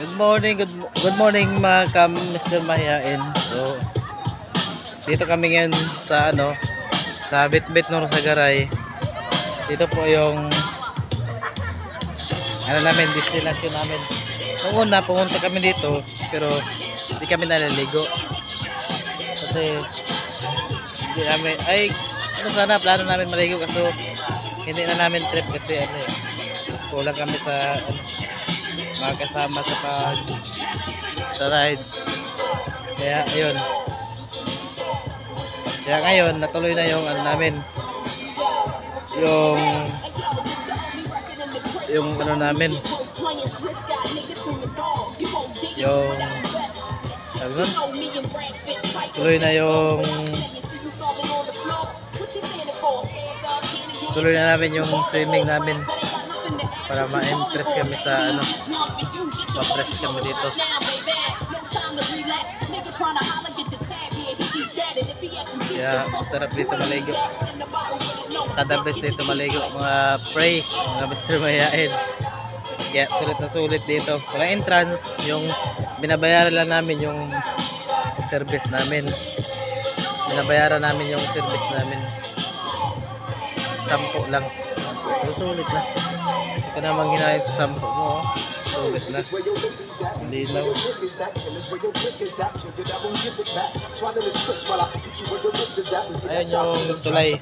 Good morning mga Mr. Mahihain. So, dito kami ngayon sa sa Bitbit ng Rosagaray. Dito po yung destination namin. Noong una pumunta kami dito, pero hindi kami naliligo. Kasi hindi namin sana plano namin maligo kaso hindi na namin trip kasi kulang kami sa mga kasama sa ride. Kaya ayun. Kaya ngayon natuloy na yung namin. Yung namin. Tuloy na namin yung swimming namin para ma-impress kami sa ma-press kami dito. Kaya masarap dito maligo. Kada best dito maligo mga pray, mga Mr. Mahihain. Kaya sulit na sulit dito. Walang entrance, yung binabayaran lang namin yung service namin. Binabayaran namin yung service namin. 10 lang. Pero sulit na. Ito namang ginayos sa 10 mo. Sulit na. Hindi lang. Ayan yung tulay.